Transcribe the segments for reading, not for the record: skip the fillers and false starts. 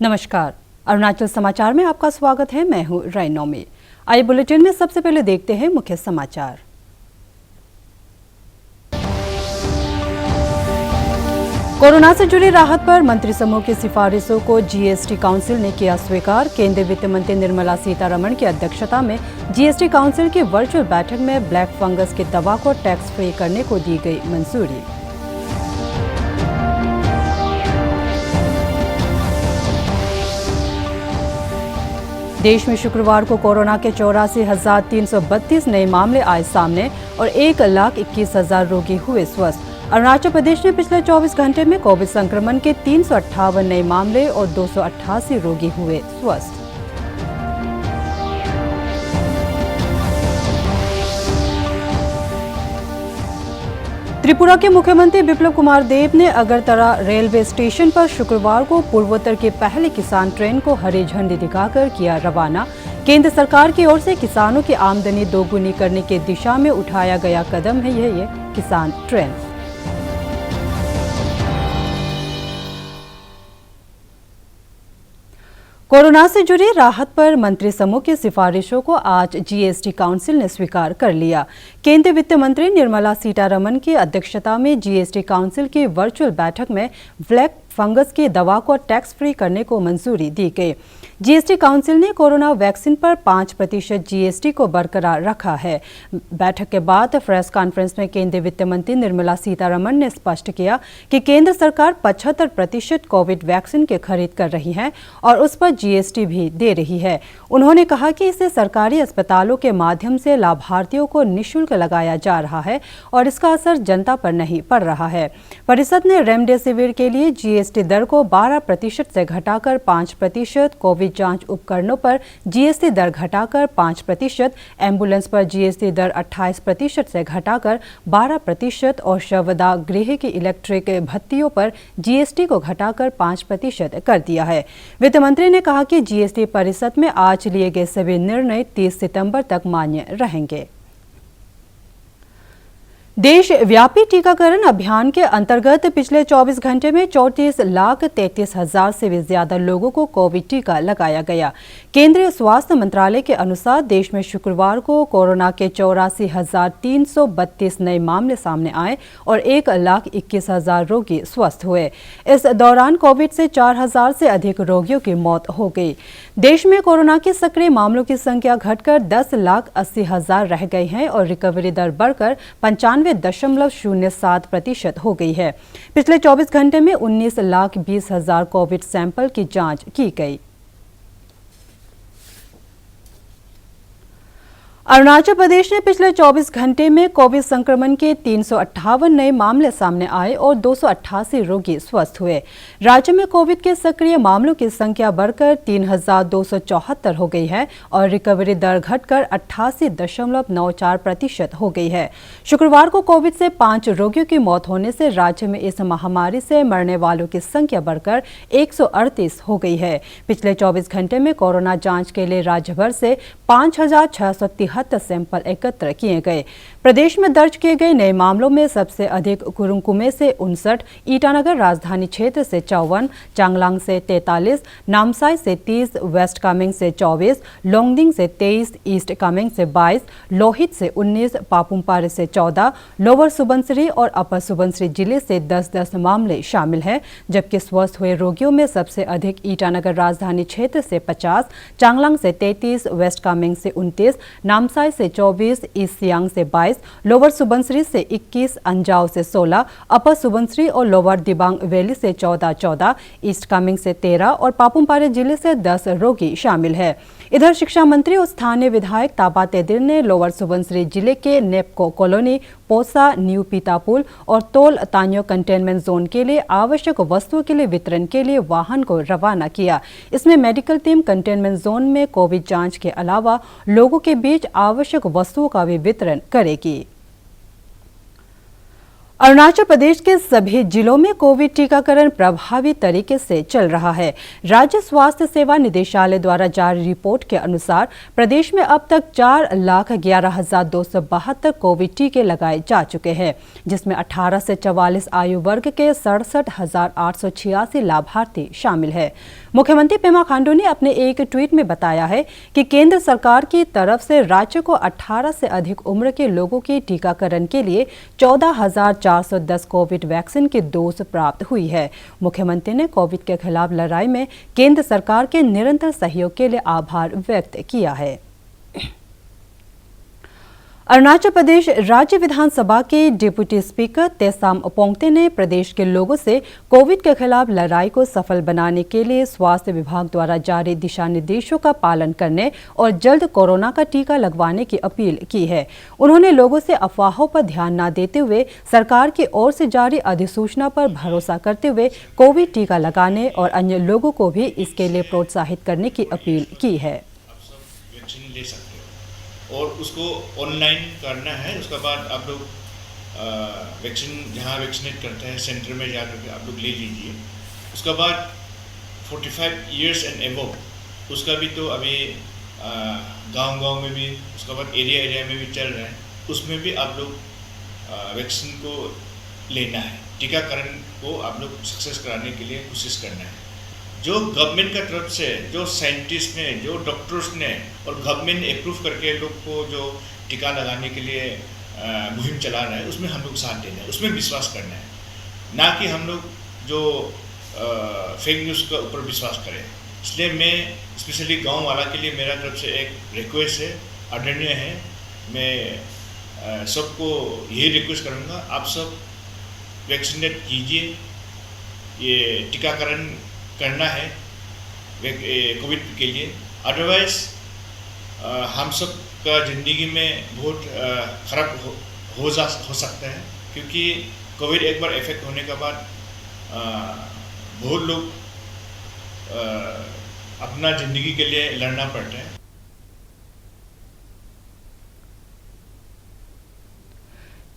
नमस्कार, अरुणाचल समाचार में आपका स्वागत है। मैं हूं रायनौमी। आइए बुलेटिन में सबसे पहले देखते हैं मुख्य समाचार। कोरोना से जुड़ी राहत पर मंत्री समूह की सिफारिशों को जीएसटी काउंसिल ने किया स्वीकार। केंद्रीय वित्त मंत्री निर्मला सीतारमण की अध्यक्षता में जीएसटी काउंसिल की वर्चुअल बैठक में ब्लैक फंगस की दवा को टैक्स फ्री करने को दी गई मंजूरी। देश में शुक्रवार को कोरोना के 84,332 नए मामले आए सामने और 1,21,000 रोगी हुए स्वस्थ। अरुणाचल प्रदेश में पिछले 24 घंटे में कोविड संक्रमण के 358 नए मामले और 288 रोगी हुए स्वस्थ। त्रिपुरा के मुख्यमंत्री बिप्लब कुमार देब ने अगरतला रेलवे स्टेशन पर शुक्रवार को पूर्वोत्तर की पहली किसान ट्रेन को हरी झंडी दिखाकर किया रवाना। केंद्र सरकार की ओर से किसानों की आमदनी दोगुनी करने की दिशा में उठाया गया कदम है ये किसान ट्रेन। कोरोना से जुड़ी राहत पर मंत्री समूह की सिफारिशों को आज जीएसटी काउंसिल ने स्वीकार कर लिया। केंद्रीय वित्त मंत्री निर्मला सीतारमण की अध्यक्षता में जीएसटी काउंसिल की वर्चुअल बैठक में ब्लैक फंगस की दवा को टैक्स फ्री करने को मंजूरी दी गई। जीएसटी काउंसिल ने कोरोना वैक्सीन पर 5% जीएसटी को बरकरार रखा है। बैठक के बाद प्रेस कॉन्फ्रेंस में केंद्रीय वित्त मंत्री निर्मला सीतारमण ने स्पष्ट किया कि केंद्र सरकार 75% कोविड वैक्सीन की खरीद कर रही है और उस पर जीएसटी भी दे रही है। उन्होंने कहा कि इसे सरकारी अस्पतालों के माध्यम से लाभार्थियों को निःशुल्क लगाया जा रहा है और इसका असर जनता पर नहीं पड़ रहा है। परिषद ने रेमडेसिविर के लिए जीएसटी दर को 12% से घटाकर 5%, कोविड जांच उपकरणों पर जीएसटी दर घटाकर 5%, एम्बुलेंस पर जीएसटी दर 28% से घटाकर 12% और शवदाह गृह की इलेक्ट्रिक भत्तियों पर जीएसटी को घटाकर 5% कर दिया है। वित्त मंत्री ने कहा कि जीएसटी परिषद में आज लिए गए सभी निर्णय 30 सितंबर तक मान्य रहेंगे। देशव्यापी टीकाकरण अभियान के अंतर्गत पिछले 24 घंटे में 34,33,000 से भी ज्यादा लोगों को कोविड टीका लगाया गया। केंद्रीय स्वास्थ्य मंत्रालय के अनुसार देश में शुक्रवार को कोरोना के 84,332 नए मामले सामने आए और 1,21,000 रोगी स्वस्थ हुए। इस दौरान कोविड से 4,000 से अधिक रोगियों की मौत हो गई। देश में कोरोना के सक्रिय मामलों की संख्या घटकर 10,80,000 रह गई है और रिकवरी दर बढ़कर 95.07% हो गई है। पिछले 24 घंटे में 19,20,000 कोविड सैंपल की जांच की गई। अरुणाचल प्रदेश में पिछले 24 घंटे में कोविड संक्रमण के 358 नए मामले सामने आए और 288 रोगी स्वस्थ हुए। राज्य में कोविड के सक्रिय मामलों की संख्या बढ़कर 3,274 हो गई है और रिकवरी दर घटकर 88.94% हो गई है। शुक्रवार को कोविड से 5 रोगियों की मौत होने से राज्य में इस महामारी से मरने वालों की संख्या बढ़कर 138 हो गई है। पिछले 24 घंटे में कोरोना जांच के लिए राज्य भर से 5,673 सैंपल एकत्र किए गए। प्रदेश में दर्ज किए गए नए मामलों में सबसे अधिक कुरुंकुमे से 59, ईटानगर राजधानी क्षेत्र से 54, चांगलांग से 43, नामसाई से 30, वेस्ट कामेंग से 24, लोंगडिंग से 23, ईस्ट कामेंग से 22, लोहित से 19, पापुमपारे से 14, लोअर सुबनसिरी और अपर सुबनसिरी जिले से 10-10 मामले शामिल हैं। जबकि स्वस्थ हुए रोगियों में सबसे अधिक ईटानगर राजधानी क्षेत्र से 50, चांगलांग से 33, वेस्ट कामेंग से 29, नामसाई से 24, ईस्ट सियांग से 22, लोअर सुबनसिरी से 21, अंजाव से 16, अपर सुबनसिरी और लोअर दिबांग वैली से 14-14, ईस्ट कामेंग से 13 और पापुमपारे जिले से 10 रोगी शामिल है। इधर शिक्षा मंत्री और स्थानीय विधायक ताबा तेदिर ने लोअर सुबनसिरी जिले के नेपको कॉलोनी, पोसा, न्यू पीतापुल और तोल तान्यो कंटेनमेंट जोन के लिए आवश्यक वस्तुओं के लिए वितरण के लिए वाहन को रवाना किया। इसमें मेडिकल टीम कंटेनमेंट जोन में कोविड जांच के अलावा लोगों के बीच आवश्यक वस्तुओं का भी वितरण करेगी। अरुणाचल प्रदेश के सभी जिलों में कोविड टीकाकरण प्रभावी तरीके से चल रहा है। राज्य स्वास्थ्य सेवा निदेशालय द्वारा जारी रिपोर्ट के अनुसार प्रदेश में अब तक 4,11,272 कोविड टीके लगाए जा चुके हैं, जिसमें 18 से 44 आयु वर्ग के 67,886 लाभार्थी शामिल है। मुख्यमंत्री पेमा खांडू ने अपने एक ट्वीट में बताया है कि केंद्र सरकार की तरफ से राज्य को 18 से अधिक उम्र के लोगों के टीकाकरण के लिए 14,410 कोविड वैक्सीन की डोज प्राप्त हुई है। मुख्यमंत्री ने कोविड के खिलाफ लड़ाई में केंद्र सरकार के निरंतर सहयोग के लिए आभार व्यक्त किया है। अरुणाचल प्रदेश राज्य विधानसभा के डिप्टी स्पीकर तेसाम पोंगते ने प्रदेश के लोगों से कोविड के खिलाफ लड़ाई को सफल बनाने के लिए स्वास्थ्य विभाग द्वारा जारी दिशा निर्देशों का पालन करने और जल्द कोरोना का टीका लगवाने की अपील की है। उन्होंने लोगों से अफवाहों पर ध्यान न देते हुए सरकार की ओर से जारी अधिसूचना पर भरोसा करते हुए कोविड टीका लगाने और अन्य लोगों को भी इसके लिए प्रोत्साहित करने की अपील की है। और उसको ऑनलाइन करना है। उसके बाद आप लोग वैक्सीन जहाँ वैक्सीनेट करते हैं सेंटर में जाकर के आप लोग ले लीजिए। उसके बाद 45 इयर्स एंड एबव उसका भी तो अभी गांव-गांव में भी, उसके बाद एरिया में भी चल रहा है, उसमें भी आप लोग वैक्सीन को लेना है। टीकाकरण को आप लोग सक्सेस कराने के लिए कोशिश करना है। जो गवर्नमेंट का तरफ से जो साइंटिस्ट ने, जो डॉक्टर्स ने और गवर्नमेंट अप्रूव करके लोग को जो टीका लगाने के लिए मुहिम चला रहा है, उसमें हम लोग साथ देना है, उसमें विश्वास करना है, ना कि हम लोग जो फेक न्यूज़ का ऊपर विश्वास करें। इसलिए मैं स्पेशली गांव वाला के लिए मेरा तरफ से एक रिक्वेस्ट है, आदरणीय है। मैं सबको यही रिक्वेस्ट करूँगा, आप सब वैक्सीनेट कीजिए। ये टीकाकरण करना है कोविड के लिए, अदरवाइज हम सब का ज़िंदगी में बहुत ख़राब हो सकता है, क्योंकि कोविड एक बार इफेक्ट होने के बाद बहुत लोग अपना ज़िंदगी के लिए लड़ना पड़ता है।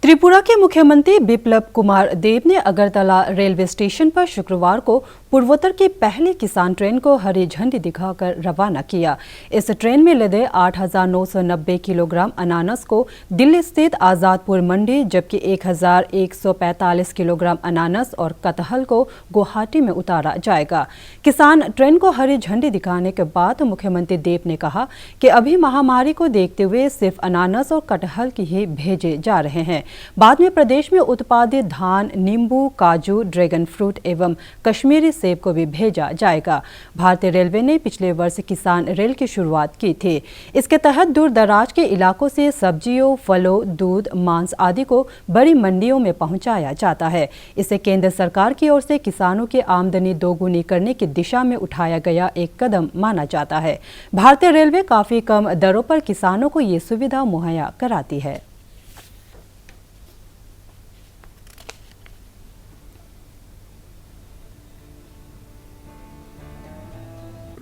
त्रिपुरा के मुख्यमंत्री बिप्लब कुमार देव ने अगरतला रेलवे स्टेशन पर शुक्रवार को पूर्वोत्तर की पहली किसान ट्रेन को हरी झंडी दिखाकर रवाना किया। इस ट्रेन में लदे 8,990 किलोग्राम अनानास को दिल्ली स्थित आजादपुर मंडी, जबकि 1,145 किलोग्राम अनानास और कटहल को गुवाहाटी में उतारा जाएगा। किसान ट्रेन को हरी झंडी दिखाने के बाद मुख्यमंत्री देव ने कहा कि अभी महामारी को देखते हुए सिर्फ अनानास और कटहल की ही भेजे जा रहे हैं। बाद में प्रदेश में उत्पादित धान, नींबू, काजू, ड्रैगन फ्रूट एवं कश्मीरी सेब को भी भेजा जाएगा। भारतीय रेलवे ने पिछले वर्ष किसान रेल की शुरुआत की थी। इसके तहत दूर दराज के इलाकों से सब्जियों, फलों, दूध, मांस आदि को बड़ी मंडियों में पहुंचाया जाता है। इसे केंद्र सरकार की ओर से किसानों की आमदनी दोगुनी करने की दिशा में उठाया गया एक कदम माना जाता है। भारतीय रेलवे काफी कम दरों पर किसानों को ये सुविधा मुहैया कराती है।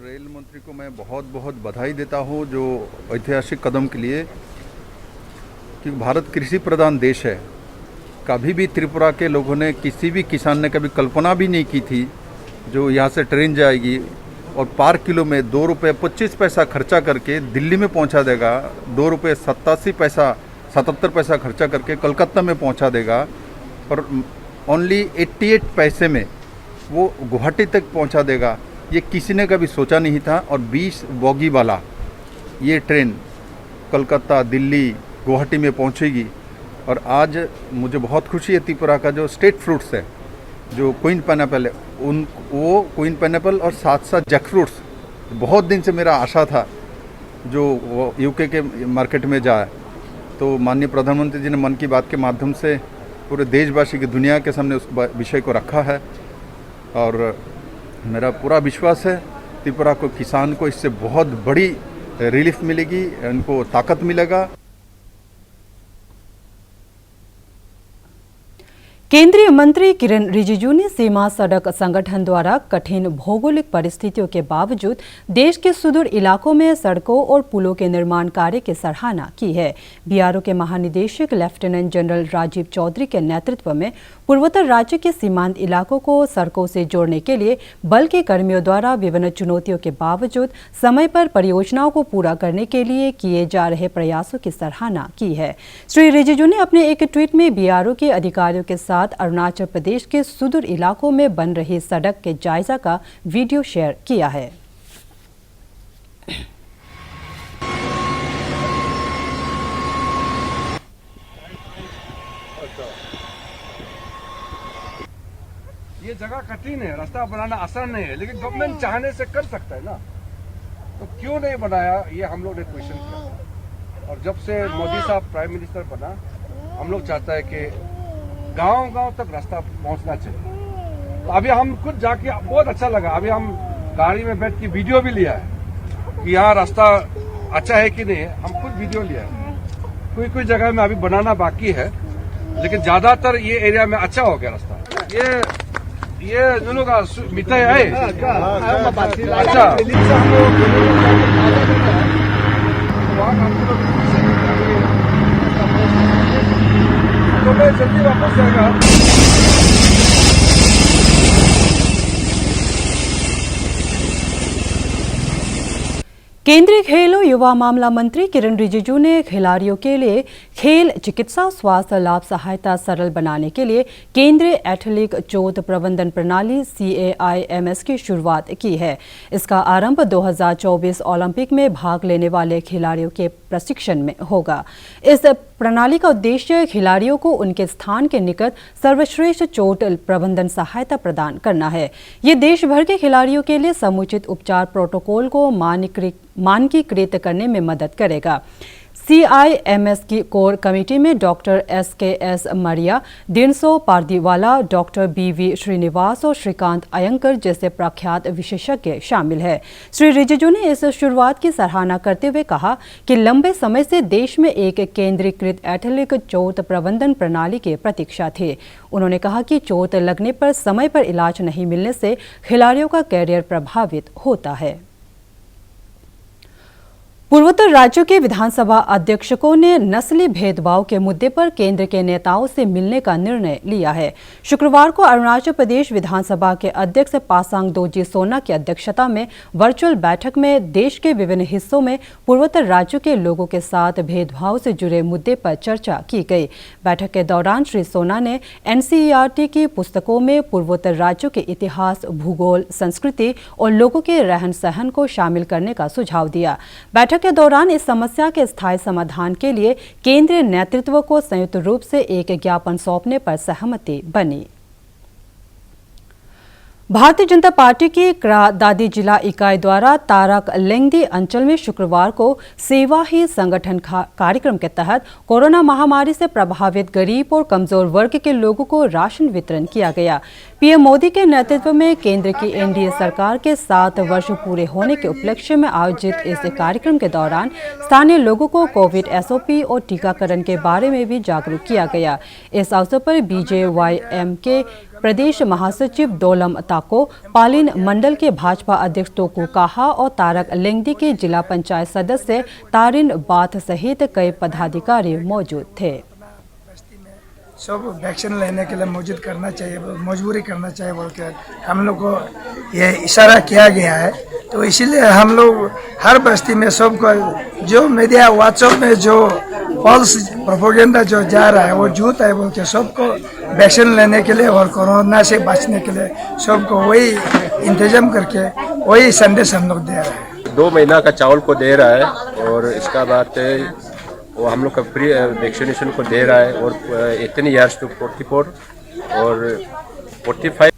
रेल मंत्री को मैं बहुत बहुत बधाई देता हूं जो ऐतिहासिक कदम के लिए, क्योंकि भारत कृषि प्रधान देश है। कभी भी त्रिपुरा के लोगों ने, किसी भी किसान ने कभी कल्पना भी नहीं की थी जो यहाँ से ट्रेन जाएगी और पर किलो में 2 रुपये 25 पैसा खर्चा करके दिल्ली में पहुँचा देगा, 2 रुपये 77 पैसा खर्चा करके कलकत्ता में पहुँचा देगा और ओनली 88 पैसे में वो गुवाहाटी तक पहुँचा देगा। ये किसी ने कभी सोचा नहीं था। और 20 बोगी वाला ये ट्रेन कलकत्ता, दिल्ली, गुवाहाटी में पहुंचेगी। और आज मुझे बहुत खुशी है, त्रिपुरा का जो स्टेट फ्रूट्स है, जो क्वीन पाइनएप्पल है, वो क्वीन पाइनएप्पल और साथ साथ जैक फ्रूट्स, बहुत दिन से मेरा आशा था जो वो यूके के मार्केट में जाए। तो माननीय प्रधानमंत्री जी ने मन की बात के माध्यम से पूरे देशवासी की, दुनिया के सामने उस विषय को रखा है। और मेरा पूरा विश्वास है त्रिपुरा को, किसान को इससे बहुत बड़ी रिलीफ मिलेगी, उनको ताकत मिलेगा। केंद्रीय मंत्री किरण रिजिजू ने सीमा सड़क संगठन द्वारा कठिन भौगोलिक परिस्थितियों के बावजूद देश के सुदूर इलाकों में सड़कों और पुलों के निर्माण कार्य की सराहना की है। बीआरओ के महानिदेशक लेफ्टिनेंट जनरल राजीव चौधरी के नेतृत्व में पूर्वोत्तर राज्य के सीमांत इलाकों को सड़कों से जोड़ने के लिए बल के कर्मियों द्वारा विभिन्न चुनौतियों के बावजूद समय पर परियोजनाओं को पूरा करने के लिए किए जा रहे प्रयासों की सराहना की है। श्री रिजिजू ने अपने एक ट्वीट में बीआरओ के अधिकारियों के साथ साथ अरुणाचल प्रदेश के सुदूर इलाकों में बन रही सड़क के जायजा का वीडियो शेयर किया है। ये जगह कठिन है, रास्ता बनाना आसान नहीं है, लेकिन गवर्नमेंट चाहने से कर सकता है ना, तो क्यों नहीं बनाया, ये हम लोग ने क्वेश्चन किया। और जब से मोदी साहब प्राइम मिनिस्टर बना, हम लोग चाहता है कि गांव-गांव तक रास्ता पहुंचना चाहिए। तो अभी हम खुद जाके बहुत अच्छा लगा, अभी हम गाड़ी में बैठ के वीडियो भी लिया है कि यहाँ रास्ता अच्छा है कि नहीं, हम खुद वीडियो लिया है। कोई जगह में अभी बनाना बाकी है, लेकिन ज्यादातर ये एरिया में अच्छा हो गया रास्ता। ये दोनों का मिठाई है अच्छा, तो मैं जल्दी वापस जाएगा। केंद्रीय खेल और युवा मामला मंत्री किरण रिजिजू ने खिलाड़ियों के लिए खेल चिकित्सा स्वास्थ्य लाभ सहायता सरल बनाने के लिए केंद्रीय एथलेटिक चोट प्रबंधन प्रणाली CAIMS की शुरुआत की है। इसका आरंभ 2024 ओलंपिक में भाग लेने वाले खिलाड़ियों के प्रशिक्षण में होगा। इस प्रणाली का उद्देश्य खिलाड़ियों को उनके स्थान के निकट सर्वश्रेष्ठ चोट प्रबंधन सहायता प्रदान करना है। ये देश भर के खिलाड़ियों के लिए समुचित उपचार प्रोटोकॉल को मानकीकृत करने में मदद करेगा। CIMS की कोर कमेटी में डॉक्टर SKS मरिया, दिनसो पारदीवाला, डॉक्टर BV श्रीनिवास और श्रीकांत अयंकर जैसे प्रख्यात विशेषज्ञ शामिल हैं। श्री रिजिजू ने इस शुरुआत की सराहना करते हुए कहा कि लंबे समय से देश में एक केंद्रीकृत एथलेटिक चोट प्रबंधन प्रणाली की प्रतीक्षा थी। उन्होंने कहा कि चोट लगने पर समय पर इलाज नहीं मिलने से खिलाड़ियों का कैरियर प्रभावित होता है। पूर्वोत्तर राज्यों के विधानसभा अध्यक्षों ने नस्ली भेदभाव के मुद्दे पर केंद्र के नेताओं से मिलने का निर्णय लिया है। शुक्रवार को अरुणाचल प्रदेश विधानसभा के अध्यक्ष पासांग दोरजी सोना की अध्यक्षता में वर्चुअल बैठक में देश के विभिन्न हिस्सों में पूर्वोत्तर राज्यों के लोगों के साथ भेदभाव से जुड़े मुद्दे पर चर्चा की गई। बैठक के दौरान श्री सोना ने NCERT की पुस्तकों में पूर्वोत्तर राज्यों के इतिहास, भूगोल, संस्कृति और लोगों के रहन सहन को शामिल करने का सुझाव दिया। बैठक के दौरान इस समस्या के स्थायी समाधान के लिए केंद्रीय नेतृत्व को संयुक्त रूप से एक ज्ञापन सौंपने पर सहमति बनी। भारतीय जनता पार्टी की क्रा-दादी जिला इकाई द्वारा तारक लेंगदी अंचल में शुक्रवार को सेवा ही संगठन कार्यक्रम के तहत कोरोना महामारी से प्रभावित गरीब और कमजोर वर्ग के लोगों को राशन वितरण किया गया। पीएम मोदी के नेतृत्व में केंद्र की NDA सरकार के 7 वर्ष पूरे होने के उपलक्ष्य में आयोजित इस कार्यक्रम के दौरान स्थानीय लोगों को कोविड SOP और टीकाकरण के बारे में भी जागरूक किया गया। इस अवसर पर BJYM के प्रदेश महासचिव डोलम ताको, पालिन मंडल के भाजपा अध्यक्ष तोकू काहा और तारक लेंगदी के जिला पंचायत सदस्य तारिन बाथ सहित कई पदाधिकारी मौजूद थे। सब वैक्सीन लेने के लिए मौजूद करना चाहिए, मजबूरी करना चाहिए बोल के हम लोग को ये इशारा किया गया है। तो इसीलिए हम लोग हर बस्ती में सबको जो मीडिया व्हाट्सएप में जो फॉल्स प्रोपेगेंडा जो जा रहा है वो झूठ है बोल के सबको वैक्सीन लेने के लिए और कोरोना से बचने के लिए सबको वही इंतजाम करके वही संदेश हम लोग दे रहे हैं। 2 महीना का चावल को दे रहा है और इसका बाद वो हम लोग का फ्री वैक्सीनेशन को दे रहा है और 18 ईयर्स टू 44 और 45।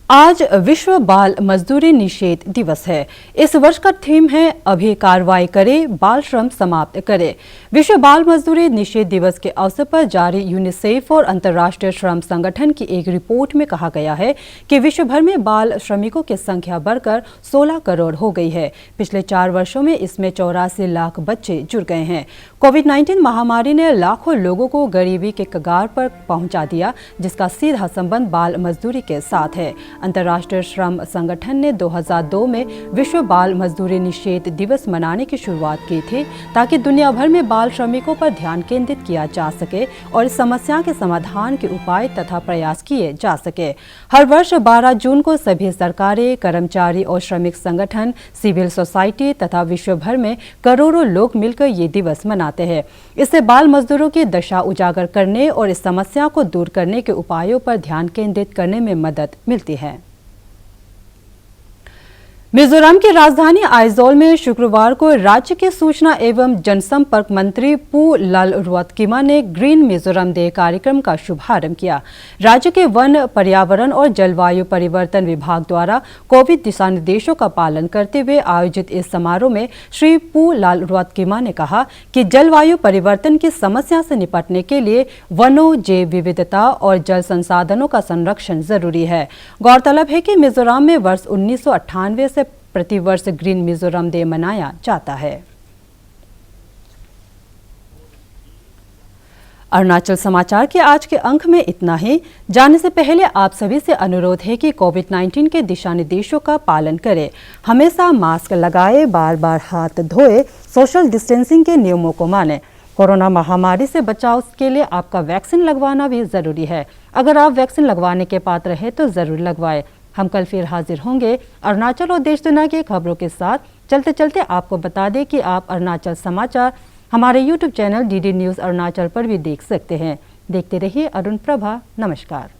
आज विश्व बाल मजदूरी निषेध दिवस है। इस वर्ष का थीम है अभी कार्रवाई करें, बाल श्रम समाप्त करें। विश्व बाल मजदूरी निषेध दिवस के अवसर पर जारी यूनिसेफ और अंतर्राष्ट्रीय श्रम संगठन की एक रिपोर्ट में कहा गया है कि विश्व भर में बाल श्रमिकों की संख्या बढ़कर 16 करोड़ हो गई है। पिछले 4 वर्षों में इसमें 84 लाख बच्चे जुड़ गए हैं। कोविड-19 महामारी ने लाखों लोगों को गरीबी के कगार पर पहुंचा दिया, जिसका सीधा संबंध बाल मजदूरी के साथ है। अंतर्राष्ट्रीय श्रम संगठन ने 2002 में विश्व बाल मजदूरी निषेध दिवस मनाने की शुरुआत की थी ताकि दुनिया भर में बाल श्रमिकों पर ध्यान केंद्रित किया जा सके और इस समस्या के समाधान के उपाय तथा प्रयास किए जा सके। हर वर्ष 12 जून को सभी सरकारें, कर्मचारी और श्रमिक संगठन, सिविल सोसाइटी तथा विश्व भर में करोड़ों लोग मिलकर ये दिवस मनाते हैं। इससे बाल मजदूरों की दशा उजागर करने और इस समस्या को दूर करने के उपायों पर ध्यान केंद्रित करने में मदद मिलती है। मिजोरम की राजधानी आइजोल में शुक्रवार को राज्य के सूचना एवं जनसंपर्क मंत्री पू लालरुआतकीमा ने ग्रीन मिजोरम डे कार्यक्रम का शुभारंभ किया। राज्य के वन, पर्यावरण और जलवायु परिवर्तन विभाग द्वारा कोविड दिशा निर्देशों का पालन करते हुए आयोजित इस समारोह में श्री पू लालरुआतकीमा ने कहा कि जलवायु परिवर्तन की समस्या से निपटने के लिए वनों, जैव विविधता और जल संसाधनों का संरक्षण जरूरी है। गौरतलब है कि मिजोरम में वर्ष 1998 से प्रतिवर्ष ग्रीन मिजोरम डे मनाया जाता है। अरुणाचल समाचार के आज के अंक में इतना ही। जाने से पहले आप सभी से अनुरोध है कि कोविड-19 के दिशा निर्देशों का पालन करें। हमेशा मास्क लगाए, बार बार हाथ धोए, सोशल डिस्टेंसिंग के नियमों को मानें। कोरोना महामारी से बचाव के लिए आपका वैक्सीन लगवाना भी जरूरी है। अगर आप वैक्सीन लगवाने के पात्र हैं तो जरूर लगवाएं। हम कल फिर हाजिर होंगे अरुणाचल और देश दुनिया की खबरों के साथ। चलते चलते आपको बता दें कि आप अरुणाचल समाचार हमारे YouTube channel DD news Arunachal पर भी देख सकते हैं। देखते रहिए अरुण प्रभा। नमस्कार।